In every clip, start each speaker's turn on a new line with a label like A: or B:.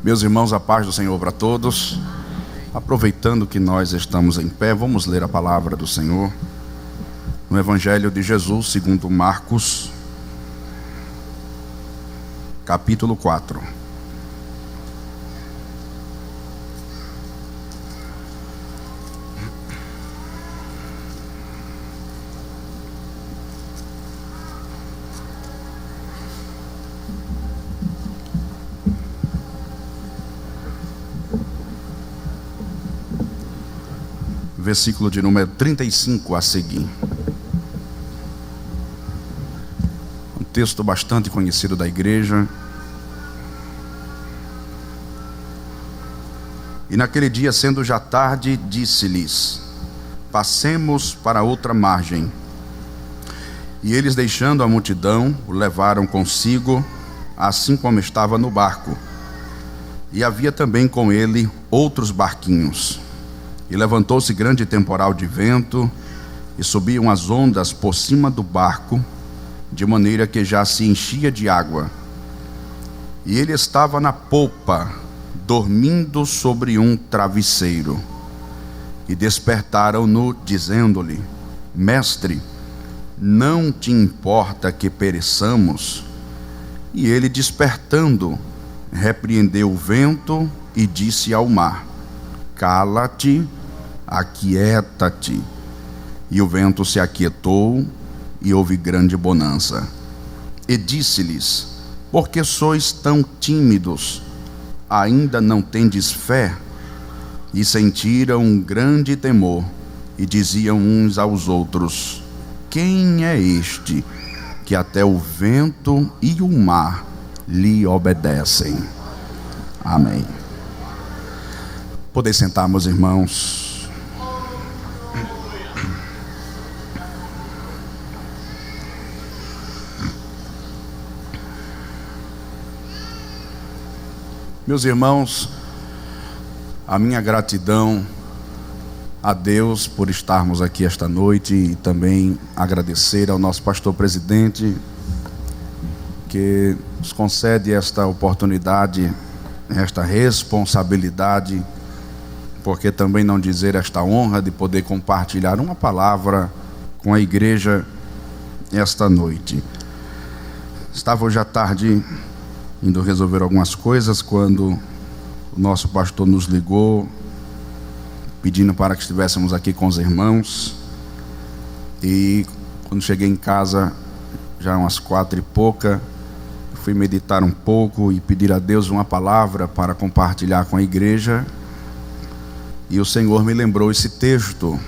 A: Meus irmãos, a paz do Senhor para todos. Aproveitando que nós estamos em pé, vamos ler a palavra do Senhor no Evangelho de Jesus, segundo Marcos, capítulo 4. Versículo de número 35 a seguir. Um texto bastante conhecido da igreja. E naquele dia, sendo já tarde, disse-lhes: passemos para outra margem. E eles, deixando a multidão, o levaram consigo, assim como estava no barco. E havia também com ele outros barquinhos. E levantou-se grande temporal de vento, e subiam as ondas por cima do barco, de maneira que já se enchia de água. E ele estava na popa, dormindo sobre um travesseiro. E despertaram-no, dizendo-lhe: Mestre, não te importa que pereçamos? E ele, despertando, repreendeu o vento e disse ao mar: Cala-te, aquieta-te. E o vento se aquietou, e houve grande bonança. E disse-lhes: por que sois tão tímidos? Ainda não tendes fé? E sentiram um grande temor, e diziam uns aos outros: quem é este, que até o vento e o mar lhe obedecem? Amém. Podem sentar, meus irmãos. Meus irmãos, a minha gratidão a Deus por estarmos aqui esta noite, e também agradecer ao nosso pastor presidente, que nos concede esta oportunidade, esta responsabilidade, porque também não dizer esta honra de poder compartilhar uma palavra com a igreja esta noite. Estava hoje à tarde indo resolver algumas coisas, quando o nosso pastor nos ligou, pedindo para que estivéssemos aqui com os irmãos. E quando cheguei em casa, já umas 4 e pouca, fui meditar um pouco e pedir a Deus uma palavra para compartilhar com a igreja. E o Senhor me lembrou esse texto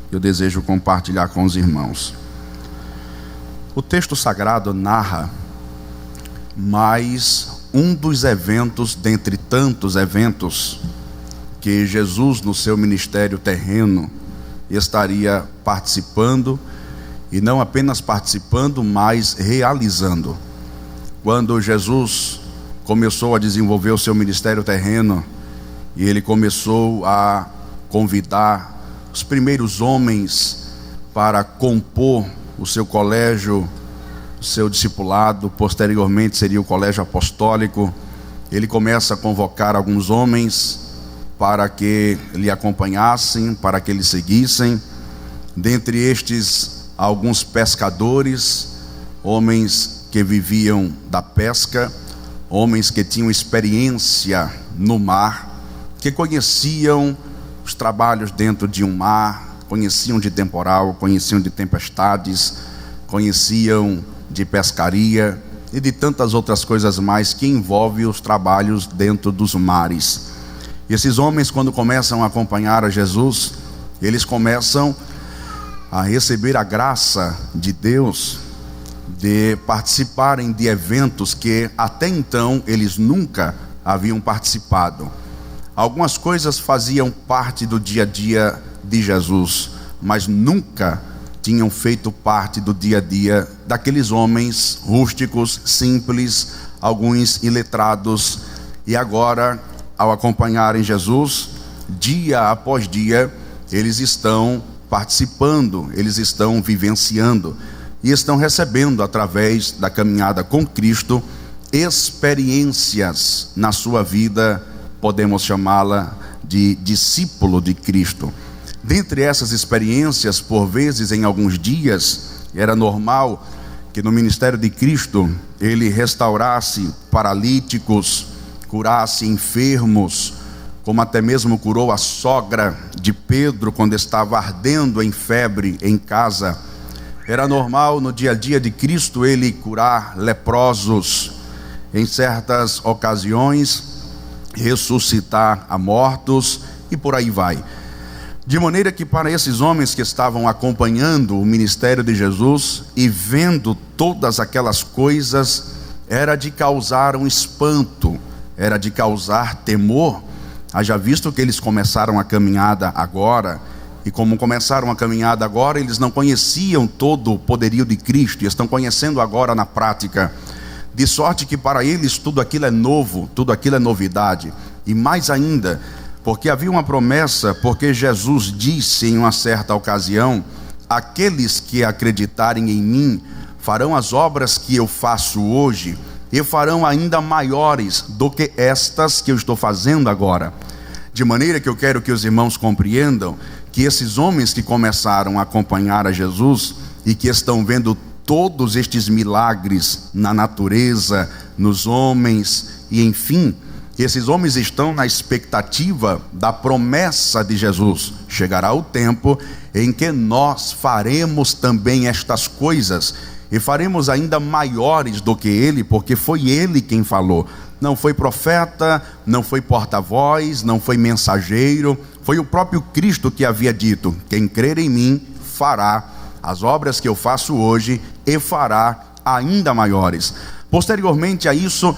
A: que eu desejo compartilhar com os irmãos. O texto sagrado narra mais um dos eventos, dentre tantos eventos, que Jesus, no seu ministério terreno, estaria participando, e não apenas participando, mas realizando. Quando Jesus começou a desenvolver o seu ministério terreno, e ele começou a convidar os primeiros homens para compor o seu colégio, o seu discipulado, posteriormente seria o colégio apostólico. Ele começa a convocar alguns homens para que lhe acompanhassem, para que lhe seguissem. Dentre estes, alguns pescadores, homens que viviam da pesca, homens que tinham experiência no mar, que conheciam os trabalhos dentro de um mar, conheciam de temporal, conheciam de tempestades, conheciam de pescaria e de tantas outras coisas mais que envolvem os trabalhos dentro dos mares. E esses homens, quando começam a acompanhar a Jesus, eles começam a receber a graça de Deus de participarem de eventos que até então eles nunca haviam participado. Algumas coisas faziam parte do dia a dia de Jesus, mas nunca tinham feito parte do dia a dia daqueles homens rústicos, simples, alguns iletrados. E agora, ao acompanharem Jesus, dia após dia, eles estão participando, eles estão vivenciando e estão recebendo, através da caminhada com Cristo, experiências na sua vida, podemos chamá-la de discípulo de Cristo. Dentre essas experiências, por vezes em alguns dias, era normal que no ministério de Cristo ele restaurasse paralíticos, curasse enfermos, como até mesmo curou a sogra de Pedro quando estava ardendo em febre em casa. Era normal no dia a dia de Cristo ele curar leprosos, em certas ocasiões ressuscitar a mortos e por aí vai. De maneira que para esses homens que estavam acompanhando o ministério de Jesus e vendo todas aquelas coisas, era de causar um espanto, era de causar temor. Haja visto que eles começaram a caminhada agora, e como começaram a caminhada agora, eles não conheciam todo o poderio de Cristo, e estão conhecendo agora na prática, de sorte que para eles tudo aquilo é novo, tudo aquilo é novidade, e mais ainda, porque havia uma promessa, porque Jesus disse em uma certa ocasião: aqueles que acreditarem em mim, farão as obras que eu faço hoje, e farão ainda maiores do que estas que eu estou fazendo agora. De maneira que eu quero que os irmãos compreendam que esses homens que começaram a acompanhar a Jesus e que estão vendo todos estes milagres na natureza, nos homens e enfim, esses homens estão na expectativa da promessa de Jesus. Chegará o tempo em que nós faremos também estas coisas, e faremos ainda maiores do que ele, porque foi ele quem falou. Não foi profeta, não foi porta-voz, não foi mensageiro, foi o próprio Cristo que havia dito: quem crer em mim fará as obras que eu faço hoje e fará ainda maiores. Posteriormente a isso,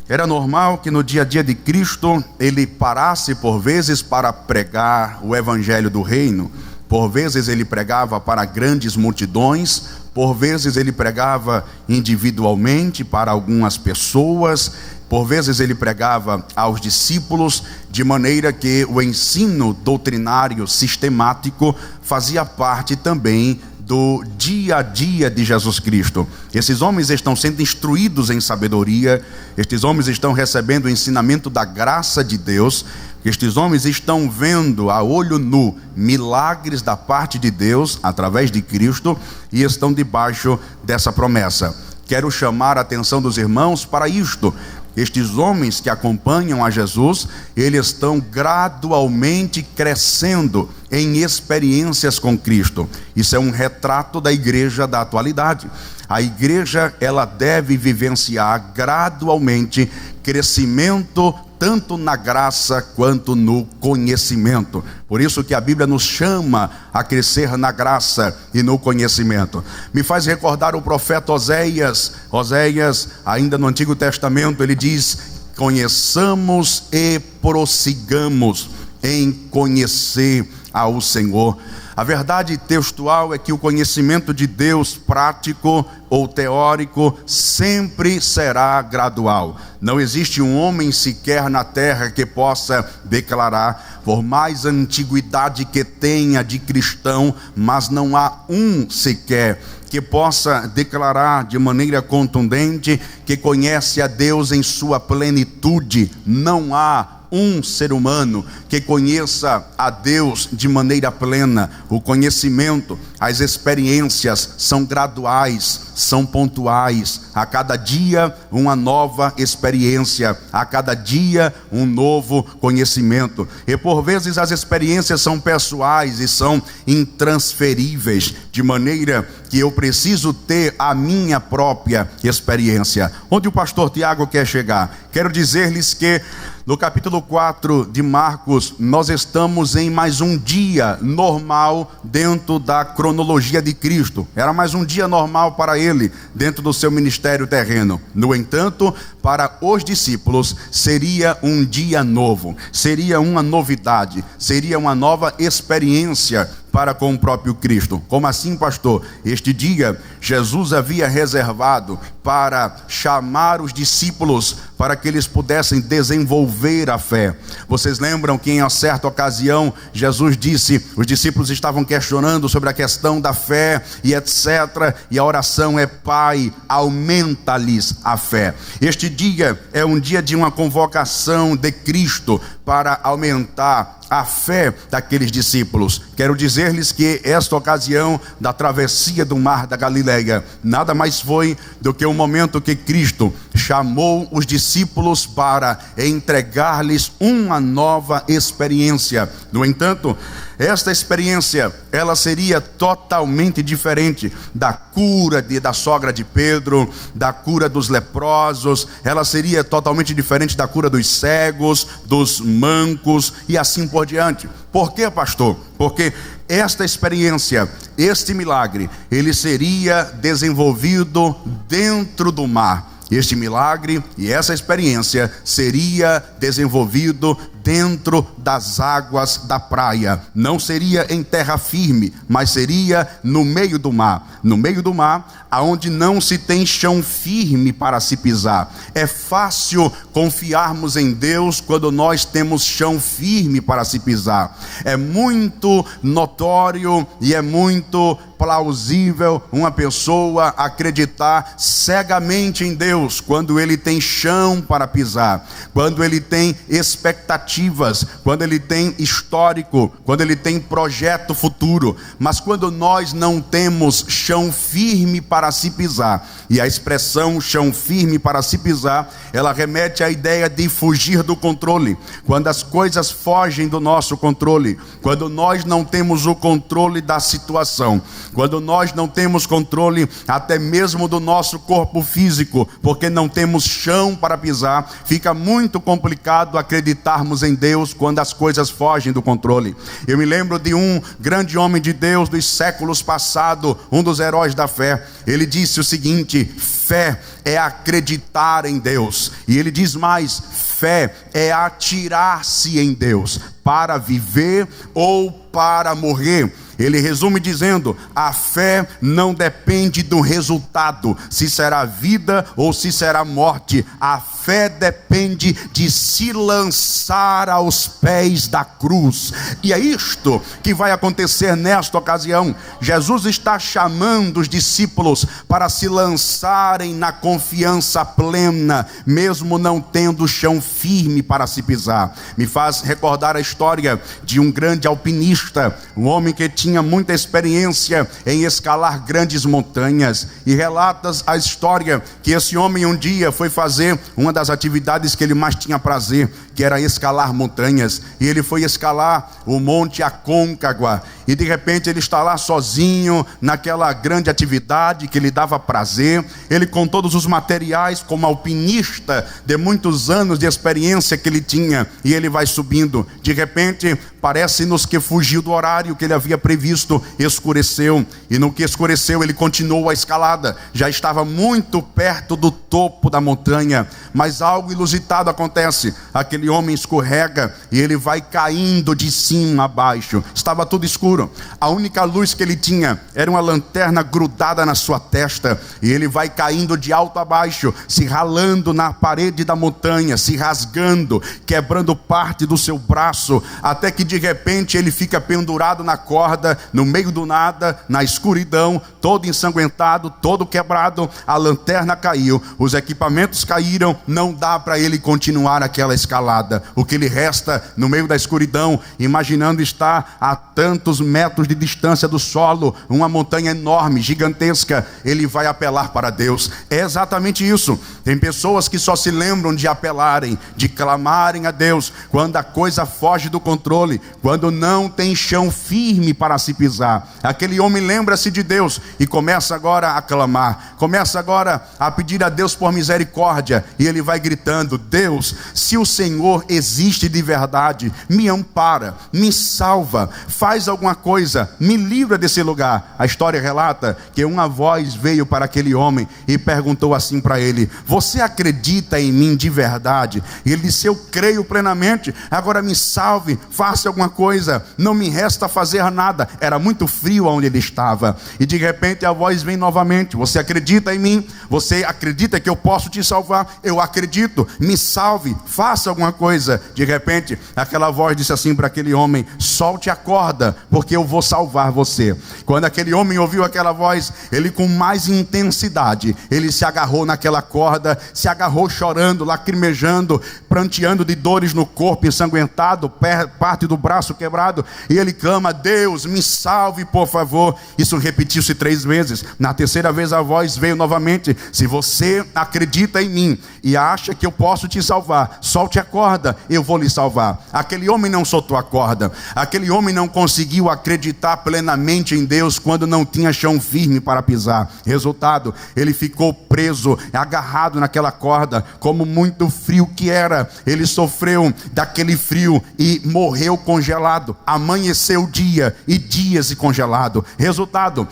A: era normal que no dia a dia de Cristo ele parasse por vezes para pregar o evangelho do reino. Por vezes ele pregava para grandes multidões, por vezes ele pregava individualmente para algumas pessoas, por vezes ele pregava aos discípulos, de maneira que o ensino doutrinário sistemático fazia parte também do dia a dia de Jesus Cristo. Esses homens estão sendo instruídos em sabedoria, estes homens estão recebendo o ensinamento da graça de Deus, estes homens estão vendo a olho nu milagres da parte de Deus através de Cristo e estão debaixo dessa promessa. Quero chamar a atenção dos irmãos para isto. Estes homens que acompanham a Jesus, eles estão gradualmente crescendo em experiências com Cristo. Isso é um retrato da igreja da atualidade. A igreja, ela deve vivenciar gradualmente crescimento tanto na graça quanto no conhecimento. Por isso que a Bíblia nos chama a crescer na graça e no conhecimento. Me faz recordar o profeta Oséias. Oséias, ainda no Antigo Testamento, ele diz: conheçamos e prossigamos em conhecer ao Senhor. A verdade textual é que o conhecimento de Deus, prático ou teórico, sempre será gradual. Não existe um homem sequer na terra que possa declarar, por mais antiguidade que tenha de cristão, mas não há um sequer que possa declarar de maneira contundente que conhece a Deus em sua plenitude. Não há um ser humano que conheça a Deus de maneira plena. O conhecimento, as experiências são graduais, são pontuais. A cada dia uma nova experiência, a cada dia um novo conhecimento. E por vezes as experiências são pessoais e são intransferíveis, de maneira que eu preciso ter a minha própria experiência. Onde o pastor Tiago quer chegar? Quero dizer-lhes que no capítulo 4 de Marcos, nós estamos em mais um dia normal dentro da cronologia de Cristo. Era mais um dia normal para ele, dentro do seu ministério terreno. No entanto, para os discípulos, seria um dia novo, seria uma novidade, seria uma nova experiência para com o próprio Cristo. Como assim, pastor? Este dia, Jesus havia reservado para chamar os discípulos, para que eles pudessem desenvolver a fé. Vocês lembram que em uma certa ocasião, Jesus disse, os discípulos estavam questionando sobre a questão da fé e etc. E a oração é: Pai, aumenta-lhes a fé. Este dia é um dia de uma convocação de Cristo para aumentar a fé daqueles discípulos. Quero dizer-lhes que esta ocasião da travessia do mar da Galileia nada mais foi do que o momento que Cristo chamou os discípulos para entregar-lhes uma nova experiência. No entanto, esta experiência, ela seria totalmente diferente da cura da sogra de Pedro, da cura dos leprosos. Ela seria totalmente diferente da cura dos cegos, dos mancos e assim por diante. Por quê, pastor? Porque esta experiência, este milagre, ele seria desenvolvido dentro do mar. Este milagre e essa experiência seria desenvolvido dentro das águas da praia. Não seria em terra firme, mas seria no meio do mar. No meio do mar, aonde não se tem chão firme para se pisar. É fácil confiarmos em Deus quando nós temos chão firme para se pisar. É muito notório e é muito plausível uma pessoa acreditar cegamente em Deus quando ele tem chão para pisar, quando ele tem expectativas, quando ele tem histórico, quando ele tem projeto futuro. Mas quando nós não temos chão firme para se pisar, e a expressão chão firme para se pisar, ela remete à ideia de fugir do controle. Quando as coisas fogem do nosso controle, quando nós não temos o controle da situação, quando nós não temos controle até mesmo do nosso corpo físico, porque não temos chão para pisar, fica muito complicado acreditarmos em Deus quando as coisas fogem do controle. Eu me lembro de um grande homem de Deus dos séculos passados, um dos heróis da fé. Ele disse o seguinte: fé é acreditar em Deus. E ele diz mais: fé é atirar-se em Deus para viver ou para morrer. Ele resume dizendo: a fé não depende do resultado, se será vida ou se será morte. A fé depende de se lançar aos pés da cruz. E é isto que vai acontecer nesta ocasião. Jesus está chamando os discípulos para se lançarem na confiança plena, mesmo não tendo chão firme para se pisar. Me faz recordar a história de um grande alpinista, um homem que tinha muita experiência em escalar grandes montanhas, e relatas a história que esse homem um dia foi fazer uma das atividades que ele mais tinha prazer, que era escalar montanhas, e ele foi escalar o Monte Aconcagua, e de repente ele está lá sozinho, naquela grande atividade que lhe dava prazer, ele com todos os materiais, como alpinista de muitos anos de experiência que ele tinha, e ele vai subindo. De repente parece-nos que fugiu do horário que ele havia previsto, escureceu, e no que escureceu ele continuou a escalada, já estava muito perto do topo da montanha, mas algo inusitado acontece. Aquele homem escorrega e ele vai caindo de cima a baixo. Estava tudo escuro, a única luz que ele tinha era uma lanterna grudada na sua testa, e ele vai caindo de alto a baixo, se ralando na parede da montanha, se rasgando, quebrando parte do seu braço, até que de repente ele fica pendurado na corda, no meio do nada, na escuridão, todo ensanguentado, todo quebrado. A lanterna caiu, os equipamentos caíram, não dá para ele continuar aquela escalada. O que lhe resta no meio da escuridão, imaginando estar a tantos metros de distância do solo, uma montanha enorme, gigantesca, ele vai apelar para Deus. É exatamente isso. Tem pessoas que só se lembram de apelarem, de clamarem a Deus quando a coisa foge do controle, quando não tem chão firme para se pisar. Aquele homem lembra-se de Deus e começa agora a clamar, começa agora a pedir a Deus por misericórdia, e ele vai gritando: Deus, se o Senhor existe de verdade, me ampara, me salva, faz alguma coisa, me livra desse lugar. A história relata que uma voz veio para aquele homem e perguntou assim para ele: você acredita em mim de verdade? E ele disse: eu creio plenamente, agora me salve, faça alguma coisa, não me resta fazer nada. Era muito frio onde ele estava, e de repente repente a voz vem novamente: você acredita em mim? Você acredita que eu posso te salvar? Eu acredito, me salve, faça alguma coisa. De repente aquela voz disse assim para aquele homem: solte a corda, porque eu vou salvar você. Quando aquele homem ouviu aquela voz, ele com mais intensidade, ele se agarrou naquela corda, se agarrou chorando, lacrimejando, pranteando de dores no corpo, ensanguentado, parte do braço quebrado, e ele clama: Deus, me salve, por favor. Isso repetiu-se 3 vezes. Na terceira vez a voz veio novamente: se você acredita em mim e acha que eu posso te salvar, solte a corda, eu vou lhe salvar. Aquele homem não soltou a corda. Aquele homem não conseguiu acreditar plenamente em Deus quando não tinha chão firme para pisar. Resultado, ele ficou preso, agarrado naquela corda. Como muito frio que era, ele sofreu daquele frio e morreu congelado. Amanheceu o dia e dias e congelado. Resultado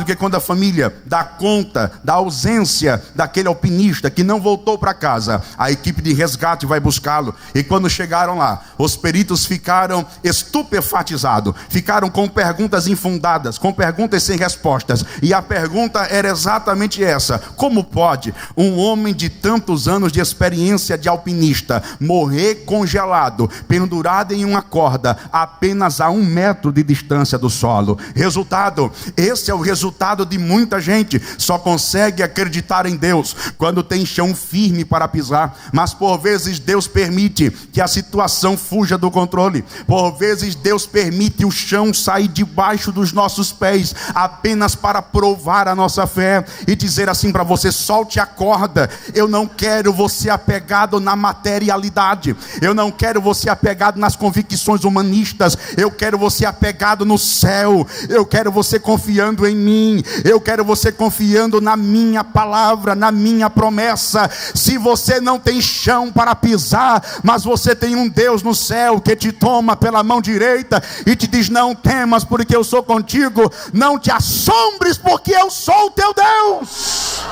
A: que quando a família dá conta da ausência daquele alpinista que não voltou para casa, a equipe de resgate vai buscá-lo. E quando chegaram lá, os peritos ficaram estupefatizados, ficaram com perguntas infundadas, com perguntas sem respostas. E a pergunta era exatamente essa: como pode um homem de tantos anos de experiência de alpinista morrer congelado, pendurado em uma corda, apenas a 1 metro de distância do solo? Resultado, esse é o resultado de muita gente. Só consegue acreditar em Deus quando tem chão firme para pisar. Mas por vezes Deus permite que a situação fuja do controle. Por vezes Deus permite o chão sair debaixo dos nossos pés, apenas para provar a nossa fé e dizer assim para você: solte a corda. Eu não quero você apegado na materialidade, eu não quero você apegado nas convicções humanistas, eu quero você apegado no céu, eu quero você confiando em mim, eu quero você confiando na minha palavra, na minha promessa. Se você não tem chão para pisar, mas você tem um Deus no céu que te toma pela mão direita e te diz: não temas, porque eu sou contigo, não te assombres, porque eu sou o teu Deus.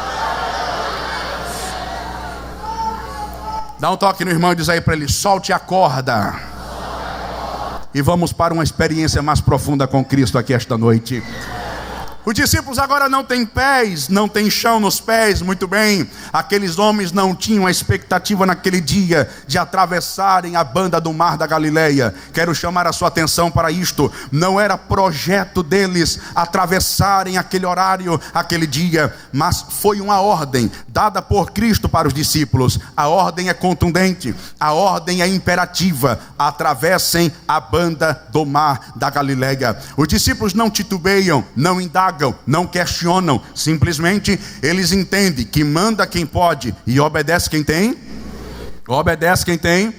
A: Dá um toque no irmão e diz aí para ele: solte a corda. E vamos para uma experiência mais profunda com Cristo aqui esta noite. Os discípulos agora não têm pés, não têm chão nos pés. Muito bem, aqueles homens não tinham a expectativa naquele dia de atravessarem a banda do mar da Galileia. Quero chamar a sua atenção para isto: não era projeto deles atravessarem aquele horário, aquele dia, mas foi uma ordem dada por Cristo para os discípulos. A ordem é contundente, a ordem é imperativa: atravessem a banda do mar da Galileia. Os discípulos não titubeiam, não indagam, não questionam, simplesmente eles entendem que manda quem pode e obedece quem tem. Obedece quem tem.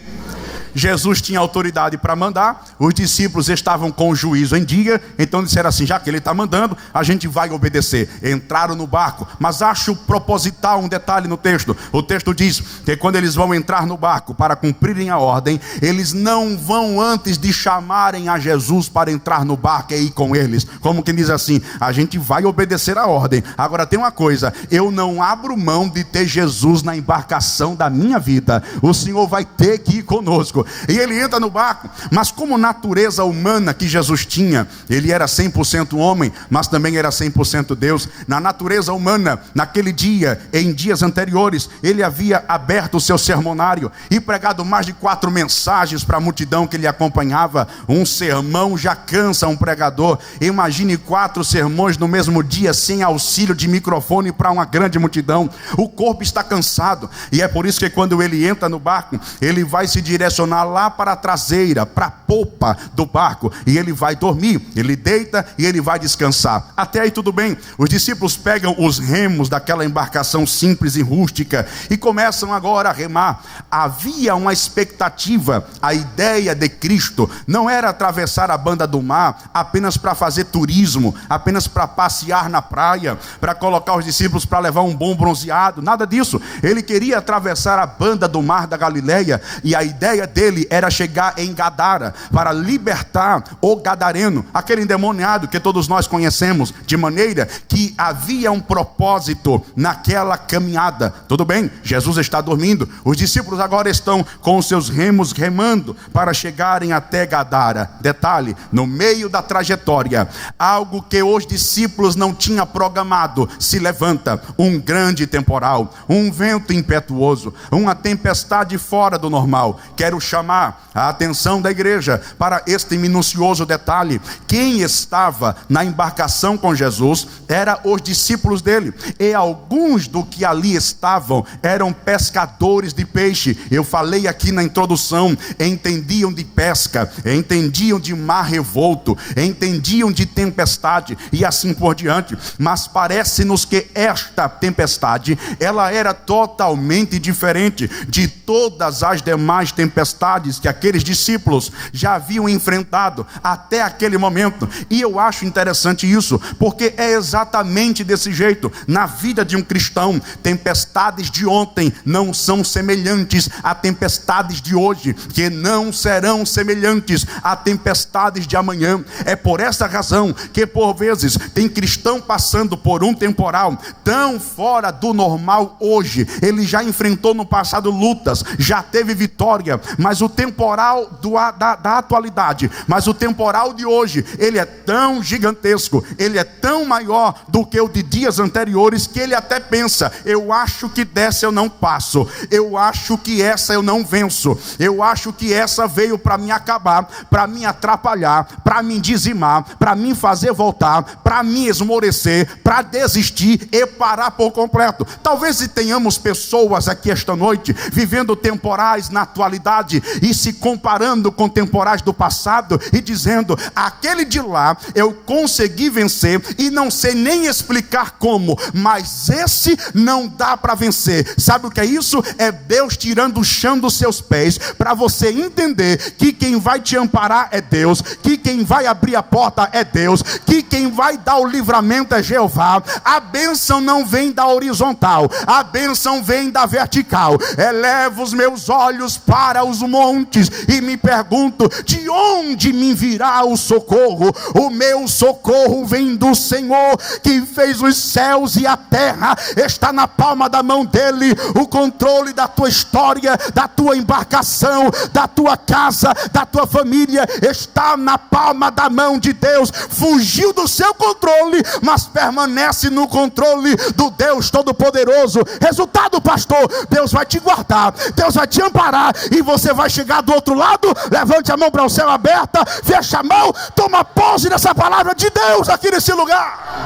A: Jesus tinha autoridade para mandar, os discípulos estavam com o juízo em dia, então disseram assim: já que ele está mandando, a gente vai obedecer. Entraram no barco, mas acho proposital um detalhe no texto. O texto diz que quando eles vão entrar no barco para cumprirem a ordem, eles não vão antes de chamarem a Jesus para entrar no barco e ir com eles. Como quem diz assim: a gente vai obedecer a ordem. Agora tem uma coisa: eu não abro mão de ter Jesus na embarcação da minha vida. O Senhor vai ter que ir conosco. E ele entra no barco, mas como natureza humana que Jesus tinha, ele era 100% homem, mas também era 100% Deus. Na natureza humana, naquele dia, em dias anteriores, ele havia aberto o seu sermonário e pregado mais de 4 mensagens para a multidão que lhe acompanhava. Um sermão já cansa um pregador. Imagine 4 sermões no mesmo dia, sem auxílio de microfone para uma grande multidão. O corpo está cansado, e é por isso que quando ele entra no barco, ele vai se direcionar lá para a traseira, para a popa do barco, e ele vai dormir, ele deita e ele vai descansar. Até aí tudo bem. Os discípulos pegam os remos daquela embarcação simples e rústica e começam agora a remar. Havia uma expectativa. A ideia de Cristo não era atravessar a banda do mar apenas para fazer turismo, apenas para passear na praia, para colocar os discípulos para levar um bom bronzeado, nada disso. Ele queria atravessar a banda do mar da Galileia, e a ideia dele era chegar em Gadara para libertar o gadareno, aquele endemoniado que todos nós conhecemos, de maneira que havia um propósito naquela caminhada. Tudo bem, Jesus está dormindo, os discípulos agora estão com os seus remos remando para chegarem até Gadara. Detalhe, no meio da trajetória, algo que os discípulos não tinham programado, se levanta um grande temporal, um vento impetuoso, uma tempestade fora do normal. Quero chamar a atenção da igreja para este minucioso detalhe. Quem estava na embarcação com Jesus eram os discípulos dele, e alguns do que ali estavam eram pescadores de peixe. Eu falei aqui na introdução, entendiam de pesca, entendiam de mar revolto, entendiam de tempestade e assim por diante. Mas parece-nos que esta tempestade, ela era totalmente diferente de todas as demais tempestades que aqueles discípulos já haviam enfrentado até aquele momento. E eu acho interessante isso, porque é exatamente desse jeito na vida de um cristão. Tempestades de ontem não são semelhantes a tempestades de hoje, que não serão semelhantes a tempestades de amanhã. É por essa razão que por vezes tem cristão passando por um temporal tão fora do normal hoje. Ele já enfrentou no passado lutas, já teve vitória, mas o temporal da atualidade, mas o temporal de hoje, ele é tão gigantesco, ele é tão maior do que o de dias anteriores, que ele até pensa: eu acho que dessa eu não passo, eu acho que essa eu não venço, eu acho que essa veio para me acabar, para me atrapalhar, para me dizimar, para me fazer voltar, para me esmorecer, para desistir e parar por completo. Talvez tenhamos pessoas aqui esta noite vivendo temporais na atualidade e se comparando com temporais do passado e dizendo: aquele de lá eu consegui vencer e não sei nem explicar como, mas esse não dá para vencer. Sabe o que é isso? É Deus tirando o chão dos seus pés, para você entender que quem vai te amparar é Deus, que quem vai abrir a porta é Deus, que quem vai dar o livramento é Jeová. A bênção não vem da horizontal, a bênção vem da vertical. Elevo os meus olhos para os montes e me pergunto: de onde me virá o socorro? O meu socorro vem do Senhor, que fez os céus e a terra. Está na palma da mão dele o controle da tua história, da tua embarcação, da tua casa, da tua família. Está na palma da mão de Deus. Fugiu do seu controle, mas permanece no controle do Deus Todo-Poderoso. Resultado, pastor: Deus vai te guardar, Deus vai te amparar, e você vai chegar do outro lado. Levante a mão para o céu aberta, fecha a mão, toma posse nessa palavra de Deus aqui nesse lugar.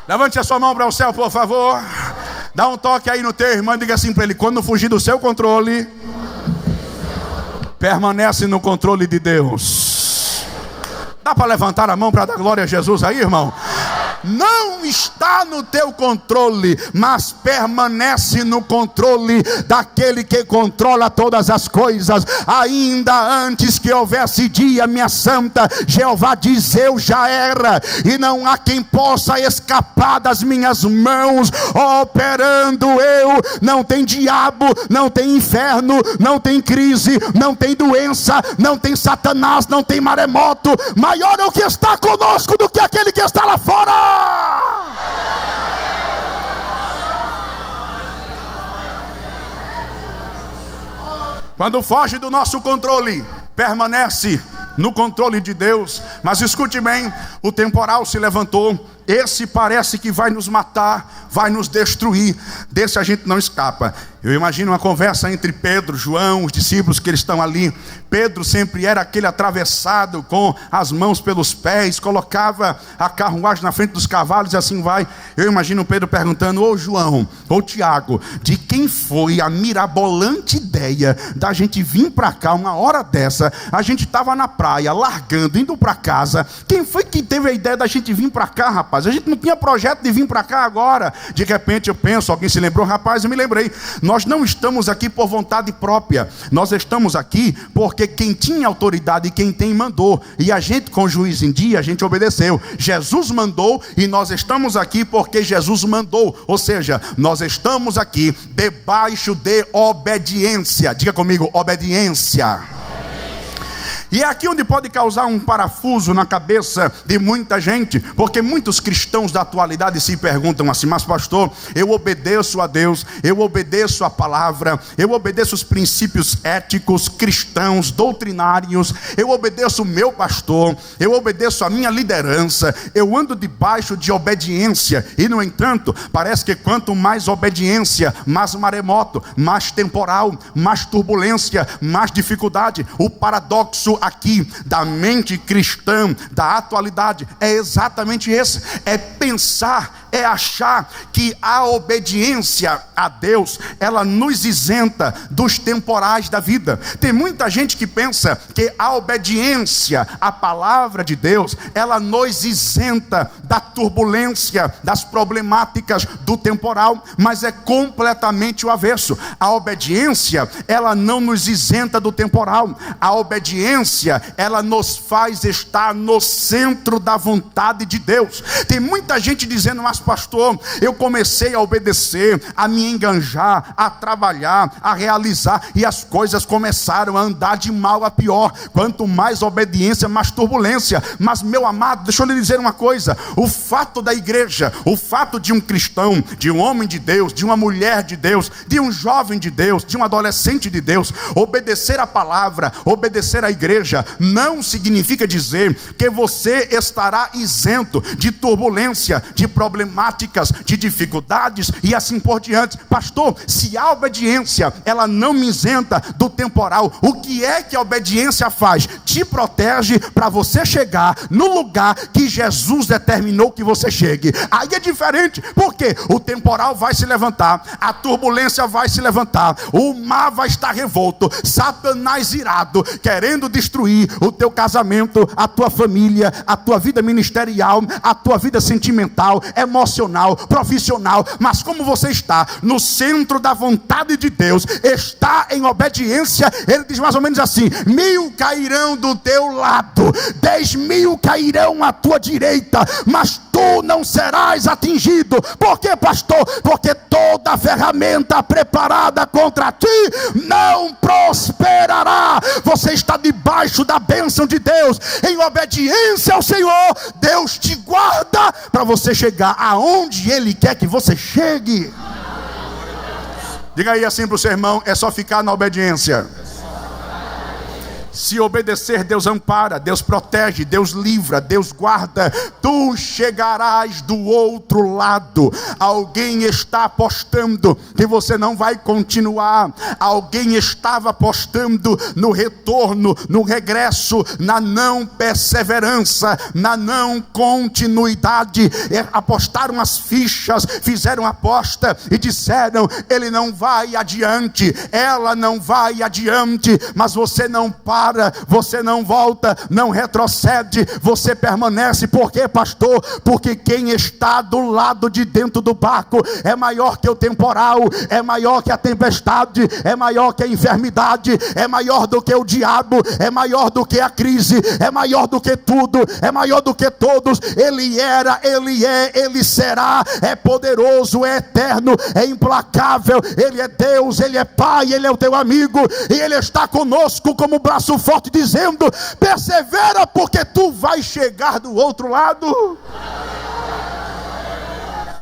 A: Levante a sua mão para o céu, por favor. Dá um toque aí no teu irmão e diga assim para ele: quando fugir do seu controle, permanece no controle de Deus. Dá para levantar a mão para dar glória a Jesus aí, irmão? Não está no teu controle, mas permanece no controle daquele que controla todas as coisas. Ainda antes que houvesse dia, minha santa, Jeová diz: eu já era, e não há quem possa escapar das minhas mãos. Operando eu, não tem diabo, não tem inferno, não tem crise, não tem doença, não tem Satanás, não tem maremoto. Maior é o que está conosco do que aquele que está lá fora. Quando foge do nosso controle, permanece no controle de Deus. Mas escute bem, o temporal se levantou. Esse parece que vai nos matar, vai nos destruir. Desse a gente não escapa. Eu imagino uma conversa entre Pedro, João, os discípulos que eles estão ali. Pedro sempre era aquele atravessado com as mãos pelos pés, colocava a carruagem na frente dos cavalos e assim vai. Eu imagino Pedro perguntando: ô João, ô Tiago, de quem foi a mirabolante ideia da gente vir para cá uma hora dessa? A gente estava na praia, largando, indo para casa. Quem foi que teve a ideia da gente vir para cá, rapaz? A gente não tinha projeto de vir para cá agora. De repente eu penso, alguém se lembrou, rapaz, eu me lembrei, nós não estamos aqui por vontade própria, nós estamos aqui porque quem tinha autoridade e quem tem mandou, e a gente com o juiz em dia, a gente obedeceu. Jesus mandou e nós estamos aqui porque Jesus mandou, ou seja, nós estamos aqui debaixo de obediência. Diga comigo, obediência. E é aqui onde pode causar um parafuso na cabeça de muita gente, porque muitos cristãos da atualidade se perguntam assim: mas pastor, eu obedeço a Deus, eu obedeço a palavra, eu obedeço os princípios éticos, cristãos, doutrinários, eu obedeço o meu pastor, eu obedeço a minha liderança, eu ando debaixo de obediência, e no entanto, parece que quanto mais obediência, mais maremoto, mais temporal, mais turbulência, mais dificuldade. O paradoxo aqui da mente cristã, da atualidade, é exatamente esse: é pensar, é achar que a obediência a Deus, ela nos isenta dos temporais da vida. Tem muita gente que pensa que a obediência à palavra de Deus, ela nos isenta da turbulência, das problemáticas do temporal, mas é completamente o avesso. A obediência, ela não nos isenta do temporal. A obediência, ela nos faz estar no centro da vontade de Deus. Tem muita gente dizendo: mas pastor, eu comecei a obedecer, a me enganjar, a trabalhar, a realizar, e as coisas começaram a andar de mal a pior. Quanto mais obediência, mais turbulência. Mas meu amado, deixa eu lhe dizer uma coisa: o fato da igreja, o fato de um cristão, de um homem de Deus, de uma mulher de Deus, de um jovem de Deus, de um adolescente de Deus, obedecer a palavra, obedecer a igreja, não significa dizer que você estará isento de turbulência, de problemáticas, de dificuldades e assim por diante. Pastor, se a obediência, ela não me isenta do temporal, o que é que a obediência faz? Te protege para você chegar no lugar que Jesus determinou que você chegue. Aí é diferente, porque o temporal vai se levantar, a turbulência vai se levantar, o mar vai estar revolto, Satanás irado, querendo destruir o teu casamento, a tua família, a tua vida ministerial, a tua vida sentimental, emocional, profissional. Mas como você está no centro da vontade de Deus, está em obediência, ele diz mais ou menos assim: 1000 cairão do teu lado, 10.000 cairão à tua direita, mas tu não serás atingido. Por quê, pastor? Porque toda ferramenta preparada contra ti não prosperará. Você está debaixo da bênção de Deus, em obediência ao Senhor. Deus te guarda para você chegar aonde Ele quer que você chegue. Diga aí assim para o seu irmão: é só ficar na obediência. Se obedecer, Deus ampara, Deus protege, Deus livra, Deus guarda. Tu chegarás do outro lado. Alguém está apostando que você não vai continuar. Alguém estava apostando no retorno, no regresso, na não perseverança, na não continuidade. Apostaram as fichas, fizeram aposta e disseram: ele não vai adiante, ela não vai adiante. Mas você não para, você não volta, não retrocede, você permanece. Por quê, pastor? Porque quem está do lado de dentro do barco é maior que o temporal, é maior que a tempestade, é maior que a enfermidade, é maior do que o diabo, é maior do que a crise, é maior do que tudo, é maior do que todos. Ele era, ele é, ele será, é poderoso, é eterno, é implacável. Ele é Deus, ele é Pai, ele é o teu amigo, e ele está conosco como braço forte, dizendo: persevera, porque tu vais chegar do outro lado.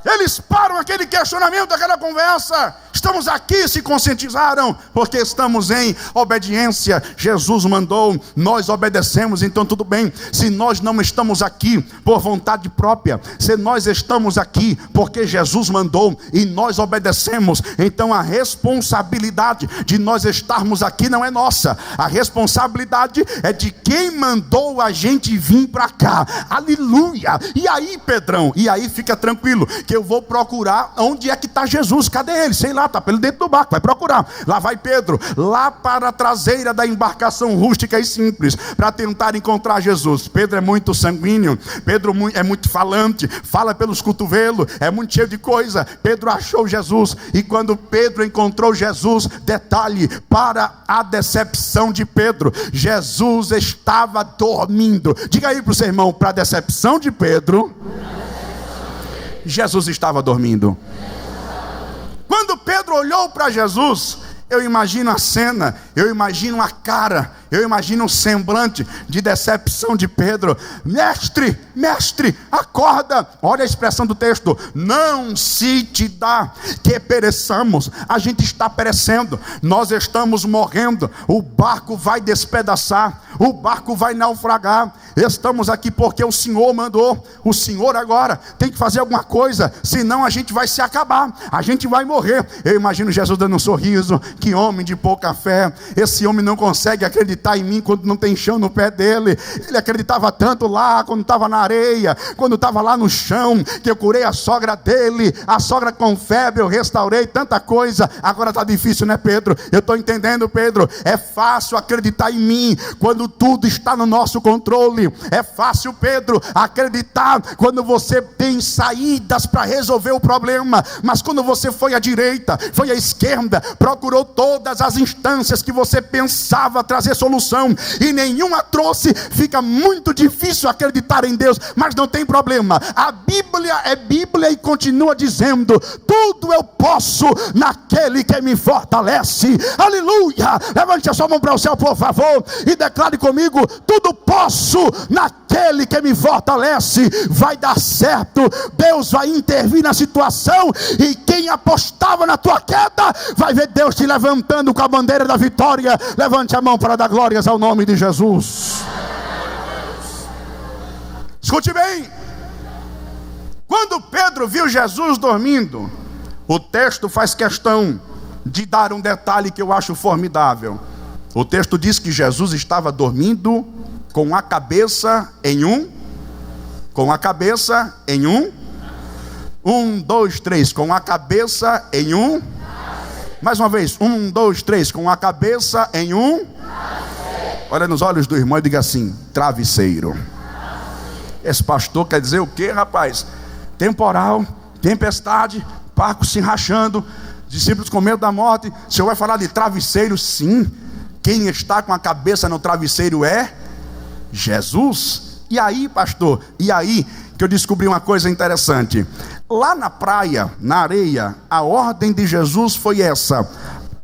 A: Eles param aquele questionamento, aquela conversa. Estamos aqui, se conscientizaram, porque estamos em obediência. Jesus mandou, nós obedecemos, então tudo bem. Se nós não estamos aqui por vontade própria, se nós estamos aqui porque Jesus mandou e nós obedecemos, então a responsabilidade de nós estarmos aqui não é nossa. A responsabilidade é de quem mandou a gente vir para cá. Aleluia! E aí, Pedrão, e aí fica tranquilo, que que eu vou procurar onde é que está Jesus. Cadê ele? Sei lá, está pelo dentro do barco, vai procurar. Lá vai Pedro, lá para a traseira da embarcação rústica e simples, para tentar encontrar Jesus. Pedro é muito sanguíneo, Pedro é muito falante, fala pelos cotovelos, é muito cheio de coisa. Pedro achou Jesus, e quando Pedro encontrou Jesus, detalhe, para a decepção de Pedro, Jesus estava dormindo. Diga aí para o seu irmão, para a decepção de Pedro, Jesus estava dormindo. Quando Pedro olhou para Jesus, eu imagino a cena, eu imagino a cara, eu imagino o semblante de decepção de Pedro. Mestre, mestre, acorda. Olha a expressão do texto: não se te dá que pereçamos. A gente está perecendo, nós estamos morrendo, o barco vai despedaçar, o barco vai naufragar. Estamos aqui porque o Senhor mandou. O Senhor agora tem que fazer alguma coisa, senão a gente vai se acabar, a gente vai morrer. Eu imagino Jesus dando um sorriso. Que homem de pouca fé, esse homem não consegue acreditar em mim quando não tem chão no pé dele. Ele acreditava tanto lá quando estava na areia, quando estava lá no chão, que eu curei a sogra dele, a sogra com febre, eu restaurei tanta coisa. Agora está difícil, né, Pedro? Eu estou entendendo, Pedro. É fácil acreditar em mim quando tudo está no nosso controle. É fácil, Pedro, acreditar quando você tem saídas para resolver o problema. Mas quando você foi à direita, foi à esquerda, procurou todas as instâncias que você pensava trazer solução e nenhuma trouxe, fica muito difícil acreditar em Deus. Mas não tem problema, a Bíblia é Bíblia e continua dizendo: tudo eu posso naquele que me fortalece. Aleluia! Levante a sua mão para o céu, por favor, e declare comigo: tudo posso naquele que me fortalece. Vai dar certo, Deus vai intervir na situação, e quem apostava na tua queda vai ver Deus te levantando com a bandeira da vitória. Levante a mão para dar glórias ao nome de Jesus. Escute bem, quando Pedro viu Jesus dormindo, o texto faz questão de dar um detalhe que eu acho formidável. O texto diz que Jesus estava dormindo com a cabeça em um. Um, dois, três, com a cabeça em um. Mais uma vez, 1, 2, 3, com a cabeça em um. Olha nos olhos do irmão e diga assim: travesseiro. Esse pastor quer dizer o quê, rapaz? Temporal, tempestade, barco se rachando, discípulos com medo da morte. O senhor vai falar de travesseiro? Sim. Quem está com a cabeça no travesseiro é Jesus. E aí, pastor, e aí que eu descobri uma coisa interessante. Lá na praia, na areia, a ordem de Jesus foi essa: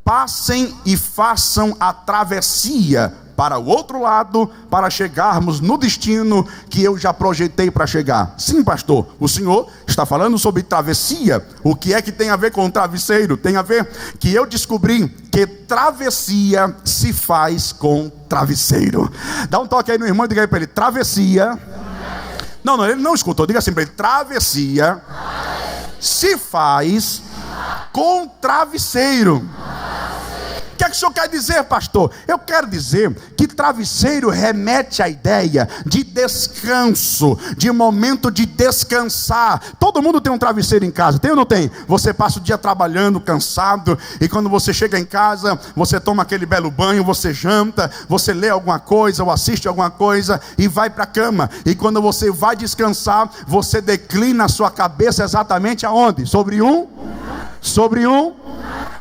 A: passem e façam a travessia para o outro lado, para chegarmos no destino que eu já projetei para chegar. Sim, pastor, o senhor está falando sobre travessia. O que é que tem a ver com o travesseiro? Tem a ver que eu descobri que travessia se faz com travesseiro. Dá um toque aí no irmão e diga aí para ele: travessia. Não, ele não escutou. Diga assim para ele: travessia se faz com travesseiro. O que é que o senhor quer dizer, pastor? Eu quero dizer que travesseiro remete à ideia de descanso, de momento de descansar. Todo mundo tem um travesseiro em casa, tem ou não tem? Você passa o dia trabalhando, cansado, e quando você chega em casa, você toma aquele belo banho, você janta, você lê alguma coisa ou assiste alguma coisa e vai para a cama. E quando você vai descansar, você declina a sua cabeça exatamente aonde? Sobre um.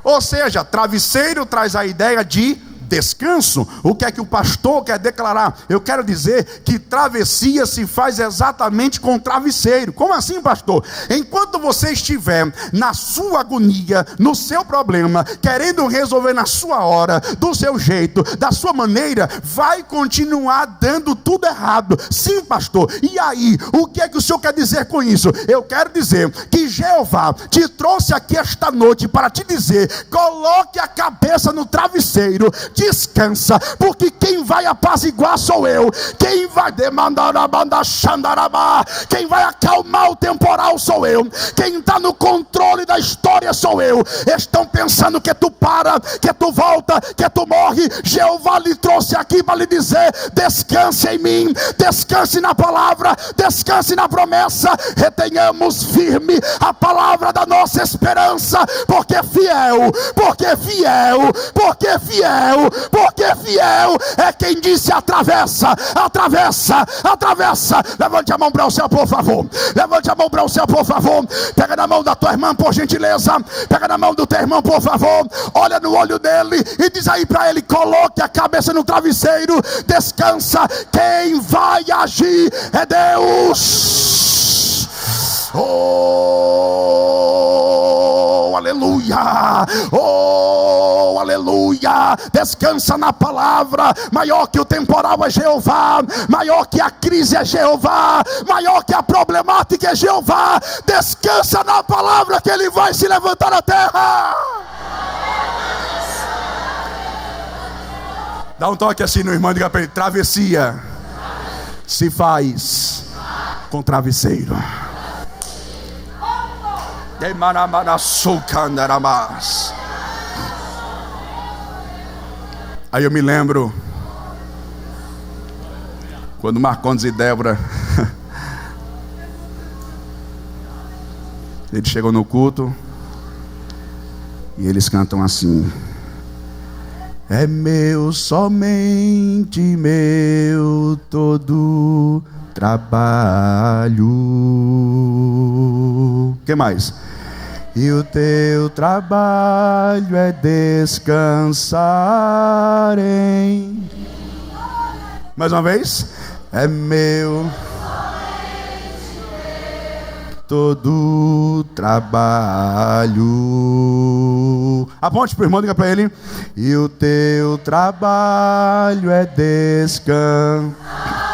A: Ou seja, travesseiro traz a ideia de descanso. O que é que o pastor quer declarar? Eu quero dizer que travessia se faz exatamente com travesseiro. Como assim, pastor? Enquanto você estiver na sua agonia, no seu problema, querendo resolver na sua hora, do seu jeito, da sua maneira, vai continuar dando tudo errado. Sim, pastor. E aí, o que é que o senhor quer dizer com isso? Eu quero dizer que Jeová te trouxe aqui esta noite para te dizer: coloque a cabeça no travesseiro, descansa, porque quem vai apaziguar sou eu, quem vai demandar a banda xandarabá, quem vai acalmar o temporal sou eu, quem está no controle da história sou eu. Estão pensando que tu para, que tu volta, que tu morre. Jeová lhe trouxe aqui para lhe dizer: descanse em mim, descanse na palavra, descanse na promessa. Retenhamos firme a palavra da nossa esperança, porque fiel, porque fiel, porque fiel, porque fiel é quem disse: atravessa, atravessa, atravessa. Levante a mão para o céu, por favor. Levante a mão para o céu, por favor. Pega na mão da tua irmã, por gentileza. Pega na mão do teu irmão, por favor. Olha no olho dele e diz aí para ele: coloque a cabeça no travesseiro, descansa. Quem vai agir é Deus. Oh, aleluia. Oh, aleluia. Descansa na palavra. Maior que o temporal é Jeová, maior que a crise é Jeová, maior que a problemática é Jeová. Descansa na palavra, que ele vai se levantar na terra. Dá um toque assim no irmão, diga para ele: travessia se faz com travesseiro. Aí eu me lembro quando Marcondes e Débora eles chegam no culto e eles cantam assim: é meu, somente meu, todo trabalho. Que mais? E o teu trabalho é descansar em... Mais uma vez. É meu, todo trabalho. Aponte para o irmão, diga para ele: e o teu trabalho é descansar.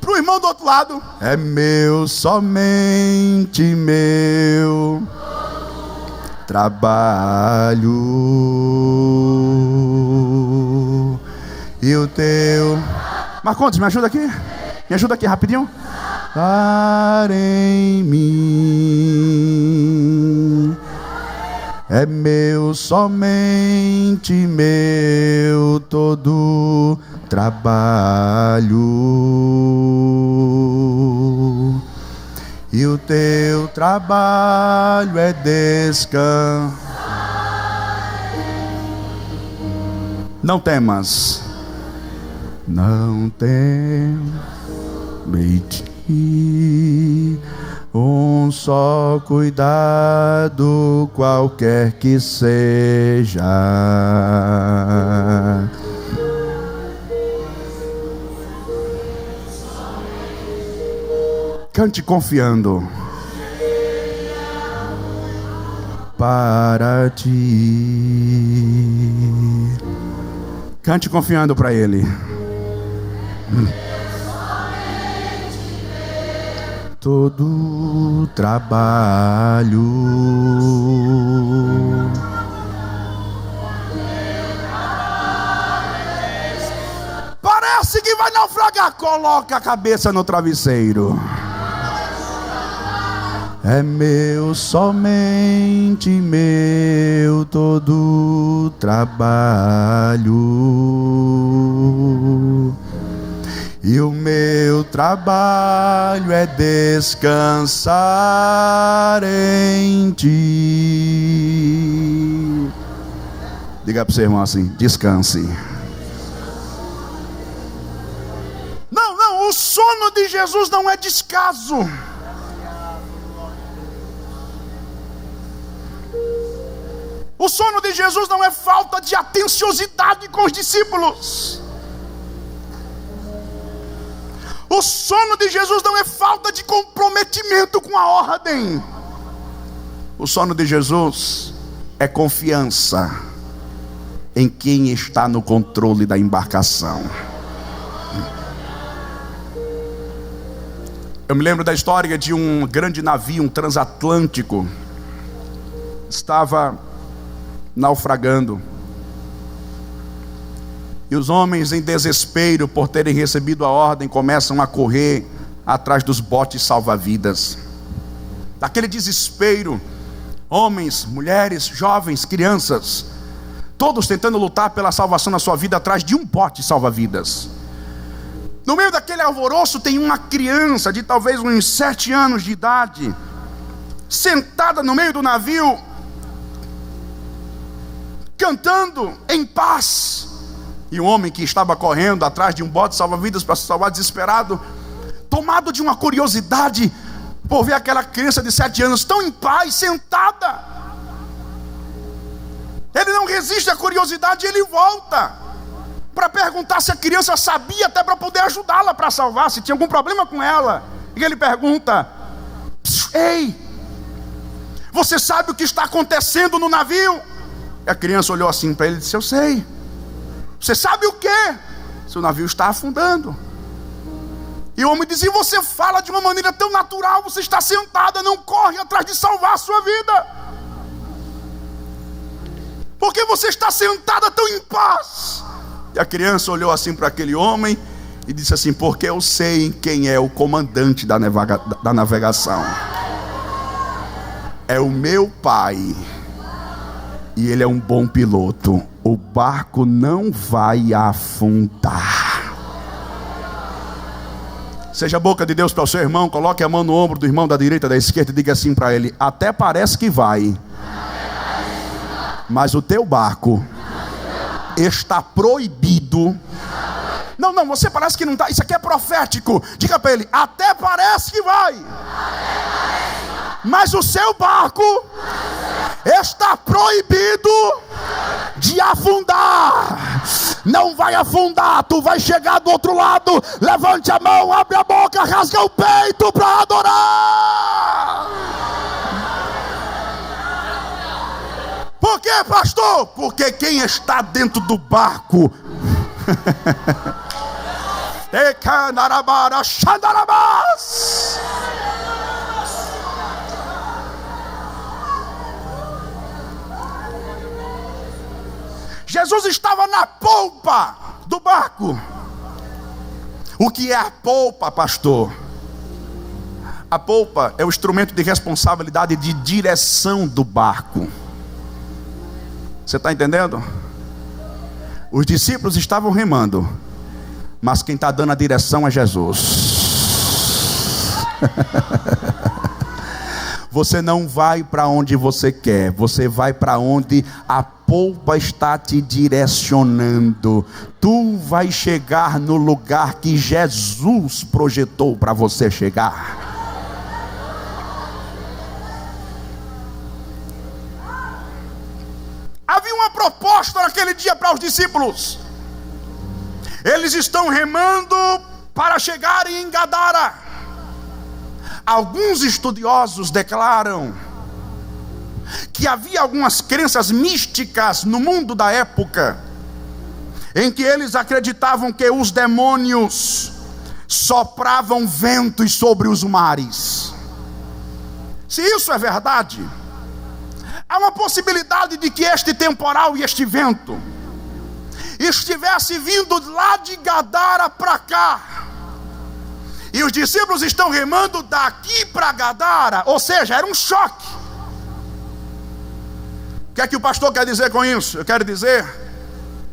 A: Para o irmão do outro lado: é meu, somente meu trabalho. E o teu... Marcondes, me ajuda aqui. Me ajuda aqui rapidinho. Dar em mim é meu, somente meu, todo trabalho. E o teu trabalho é descansar. Não temas, não temas, um só cuidado, qualquer que seja. Cante confiando. Para ti. Cante confiando para Ele. Todo trabalho. Parece que vai naufragar. Coloca a cabeça no travesseiro. É meu, somente meu, todo trabalho. E o meu trabalho é descansar em ti. Diga para o seu irmão assim: descanse. Não, o sono de Jesus não é descaso. O sono de Jesus não é falta de atenciosidade com os discípulos. O sono de Jesus não é falta de comprometimento com a ordem. O sono de Jesus é confiança em quem está no controle da embarcação. Eu me lembro da história de um grande navio, um transatlântico, estava naufragando. E os homens, em desespero por terem recebido a ordem, começam a correr atrás dos botes salva-vidas. Daquele desespero, homens, mulheres, jovens, crianças, todos tentando lutar pela salvação da sua vida atrás de um bote salva-vidas. No meio daquele alvoroço tem uma criança de talvez uns 7 anos de idade, sentada no meio do navio, cantando em paz. E um homem que estava correndo atrás de um bote salva-vidas para se salvar, desesperado, tomado de uma curiosidade por ver aquela criança de 7 anos tão em paz, sentada. Ele não resiste à curiosidade e ele volta para perguntar se a criança sabia, até para poder ajudá-la para salvar, se tinha algum problema com ela. E ele pergunta: ei, você sabe o que está acontecendo no navio? E a criança olhou assim para ele e disse: eu sei. Você sabe o quê? Se o navio está afundando. E o homem dizia: você fala de uma maneira tão natural, você está sentada, não corre atrás de salvar a sua vida. Por que você está sentada tão em paz? E a criança olhou assim para aquele homem e disse assim: porque eu sei quem é o comandante da navegação. É o meu pai. E ele é um bom piloto. O barco não vai afundar. Seja a boca de Deus para o seu irmão. Coloque a mão no ombro do irmão da direita, da esquerda, e diga assim para ele: até parece que vai, mas o teu barco está proibido. Não, você parece que não está. Isso aqui é profético. Diga para ele: até parece que vai, mas o seu barco está proibido de afundar. Não vai afundar, tu vai chegar do outro lado. Levante a mão, abre a boca, rasga o peito para adorar. Por quê, pastor? Porque quem está dentro do barco Jesus estava na polpa do barco. O que é a polpa, pastor? A polpa é o instrumento de responsabilidade de direção do barco. Você está entendendo? Os discípulos estavam remando, mas quem está dando a direção é Jesus. Você não vai para onde você quer, você vai para onde a polpa está te direcionando. Tu vai chegar no lugar que Jesus projetou para você chegar. Havia uma proposta naquele dia para os discípulos. Eles estão remando para chegarem em Gadara. Alguns estudiosos declaram que havia algumas crenças místicas no mundo da época, em que eles acreditavam que os demônios sopravam ventos sobre os mares. Se isso é verdade, há uma possibilidade de que este temporal e este vento estivesse vindo lá de Gadara para cá. E os discípulos estão remando daqui para Gadara. Ou seja, era um choque. O que é que o pastor quer dizer com isso? Eu quero dizer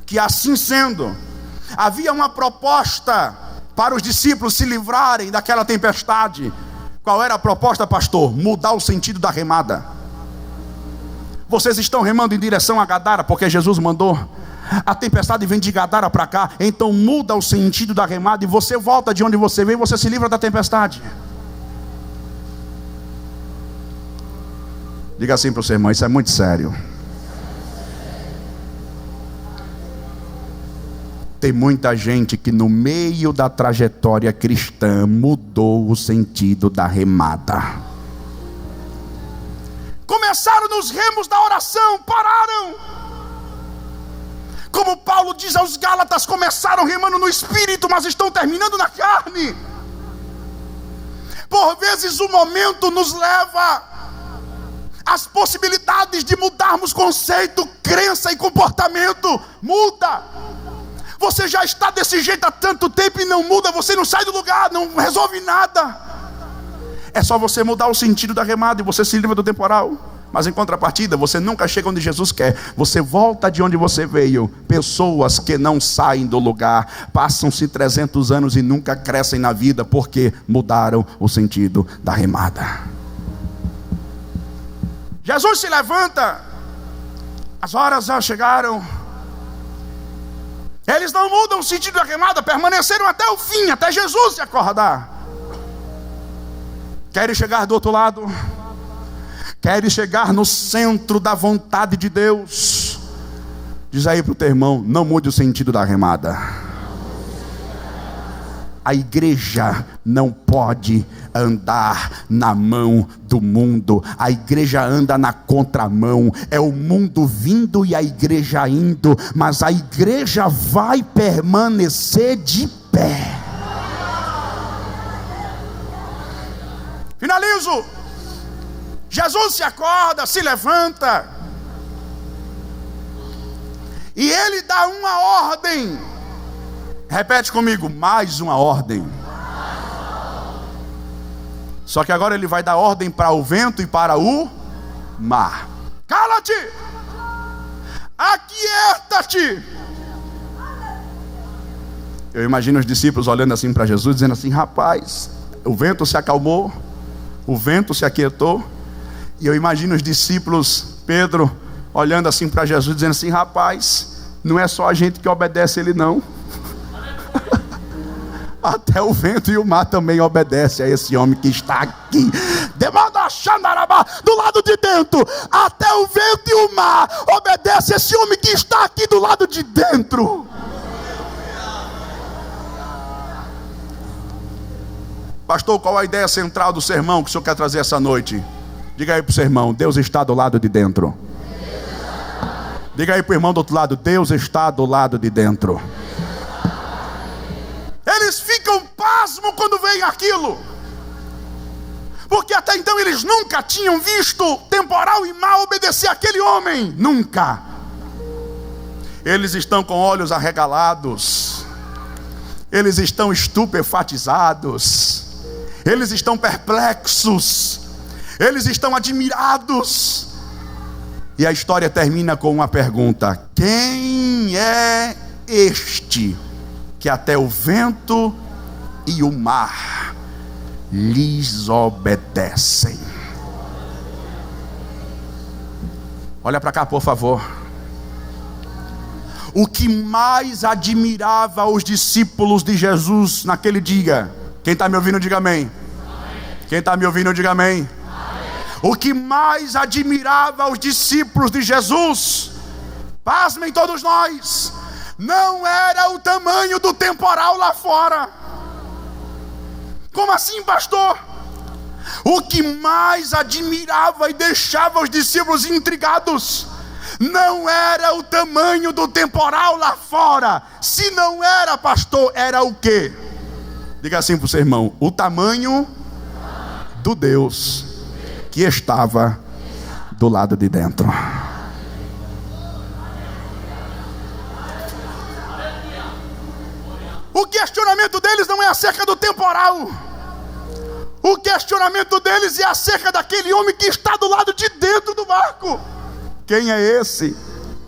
A: que, assim sendo, havia uma proposta para os discípulos se livrarem daquela tempestade. Qual era a proposta, pastor? Mudar o sentido da remada. Vocês estão remando em direção a Gadara porque Jesus mandou. A tempestade vem de Gadara para cá, então muda o sentido da remada e você volta de onde você veio, você se livra da tempestade. Diga assim para o seu irmão: isso é muito sério. Tem muita gente que no meio da trajetória cristã mudou o sentido da remada. Começaram nos remos da oração, pararam. Como Paulo diz aos Gálatas, começaram remando no espírito, mas estão terminando na carne. Por vezes o momento nos leva às possibilidades de mudarmos conceito, crença e comportamento. Muda. Você já está desse jeito há tanto tempo e não muda, você não sai do lugar, não resolve nada. É só você mudar o sentido da remada e você se livra do temporal. Mas em contrapartida, você nunca chega onde Jesus quer. Você volta de onde você veio. Pessoas que não saem do lugar, passam-se 300 anos e nunca crescem na vida, porque mudaram o sentido da remada. Jesus se levanta, as horas já chegaram. Eles não mudam o sentido da remada, permaneceram até o fim, até Jesus se acordar. Querem chegar do outro lado? Querem chegar no centro da vontade de Deus? Diz aí para o teu irmão: não mude o sentido da remada. A igreja não pode andar na mão do mundo. A igreja anda na contramão. É o mundo vindo e a igreja indo, mas a igreja vai permanecer de pé. Finalizo. Jesus se acorda, se levanta, e ele dá uma ordem. Repete comigo: mais uma ordem. Só que agora ele vai dar ordem para o vento e para o mar. Cala-te, aquieta-te. Eu imagino os discípulos olhando assim para Jesus, dizendo assim: rapaz, o vento se acalmou, o vento se aquietou. E eu imagino os discípulos, Pedro, olhando assim para Jesus, dizendo assim: rapaz, não é só a gente que obedece ele não. Até o vento e o mar também obedecem a esse homem que está aqui. Demanda Xandarabá, do lado de dentro. Até o vento e o mar obedecem a esse homem que está aqui do lado de dentro. Pastor, qual a ideia central do sermão que o senhor quer trazer essa noite? Diga aí para o seu irmão: Deus está do lado de dentro. Diga aí para o irmão do outro lado: Deus está do lado de dentro. Eles ficam pasmos quando veem aquilo, porque até então eles nunca tinham visto temporal e mar obedecer aquele homem. Nunca. Eles estão com olhos arregalados, eles estão estupefatizados, eles estão perplexos, eles estão admirados. E a história termina com uma pergunta: quem é este que até o vento e o mar lhes obedecem? Olha para cá, por favor. O que mais admirava os discípulos de Jesus naquele dia? Quem está me ouvindo, diga amém. Quem está me ouvindo, diga amém. O que mais admirava os discípulos de Jesus, pasmem todos nós, não era o tamanho do temporal lá fora. Como assim, pastor? O que mais admirava e deixava os discípulos intrigados não era o tamanho do temporal lá fora. Se não era, pastor, era o quê? Diga assim para o seu irmão: o tamanho do Deus que estava do lado de dentro. O questionamento deles não é acerca do temporal. O questionamento deles é acerca daquele homem que está do lado de dentro do barco. Quem é esse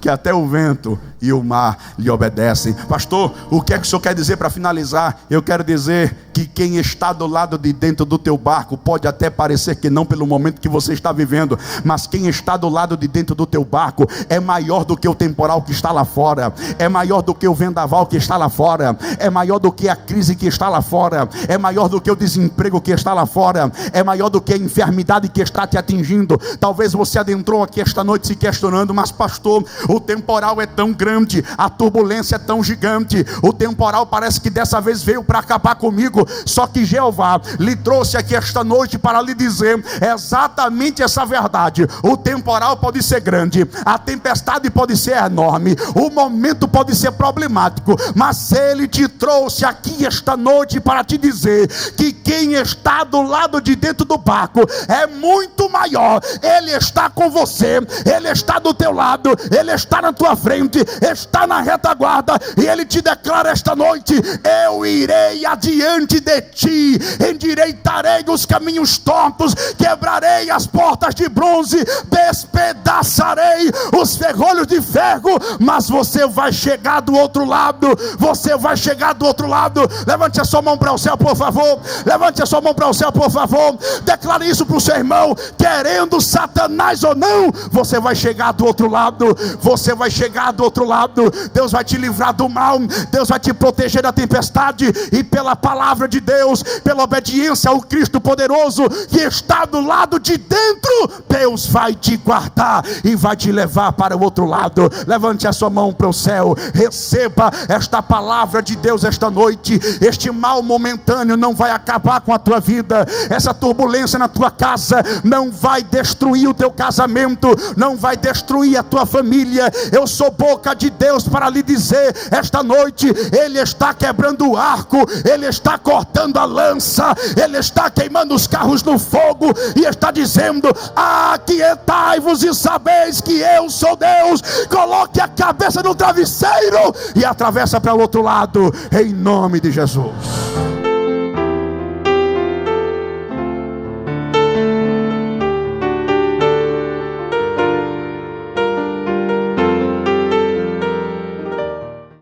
A: que até o vento e o mar lhe obedecem? Pastor, o que é que o senhor quer dizer para finalizar? Eu quero dizer que quem está do lado de dentro do teu barco, pode até parecer que não pelo momento que você está vivendo, mas quem está do lado de dentro do teu barco é maior do que o temporal que está lá fora, é maior do que o vendaval que está lá fora, é maior do que a crise que está lá fora, é maior do que o desemprego que está lá fora, é maior do que a enfermidade que está te atingindo. Talvez você adentrou aqui esta noite se questionando: mas pastor, o temporal é tão grande, a turbulência é tão gigante, o temporal parece que dessa vez veio para acabar comigo. barco. Só que Jeová lhe trouxe aqui esta noite para lhe dizer exatamente essa verdade. O temporal pode ser grande, a tempestade pode ser enorme, o momento pode ser problemático, mas Ele te trouxe aqui esta noite para te dizer que quem está do lado de dentro do barco é muito maior. Ele está com você, Ele está do teu lado, Ele está na tua frente, está na retaguarda, e Ele te declara esta noite: eu irei adiante de ti, endireitarei os caminhos tortos, quebrarei as portas de bronze, despedaçarei os ferrolhos de ferro, mas você vai chegar do outro lado, você vai chegar do outro lado. Levante a sua mão para o céu, por favor. Levante a sua mão para o céu, por favor. Declare isso para o seu irmão, querendo Satanás ou não, você vai chegar do outro lado, você vai chegar do outro lado. Deus vai te livrar do mal, Deus vai te proteger da tempestade, e pela palavra de Deus, pela obediência ao Cristo poderoso que está do lado de dentro, Deus vai te guardar e vai te levar para o outro lado. Levante a sua mão para o céu, receba esta palavra de Deus esta noite. Este mal momentâneo não vai acabar com a tua vida, essa turbulência na tua casa não vai destruir o teu casamento, não vai destruir a tua família. Eu sou boca de Deus para lhe dizer esta noite: Ele está quebrando o arco, Ele está cortando a lança, Ele está queimando os carros no fogo, e está dizendo: aquietai-vos e sabeis que eu sou Deus. Coloque a cabeça no travesseiro e atravessa para o outro lado, em nome de Jesus.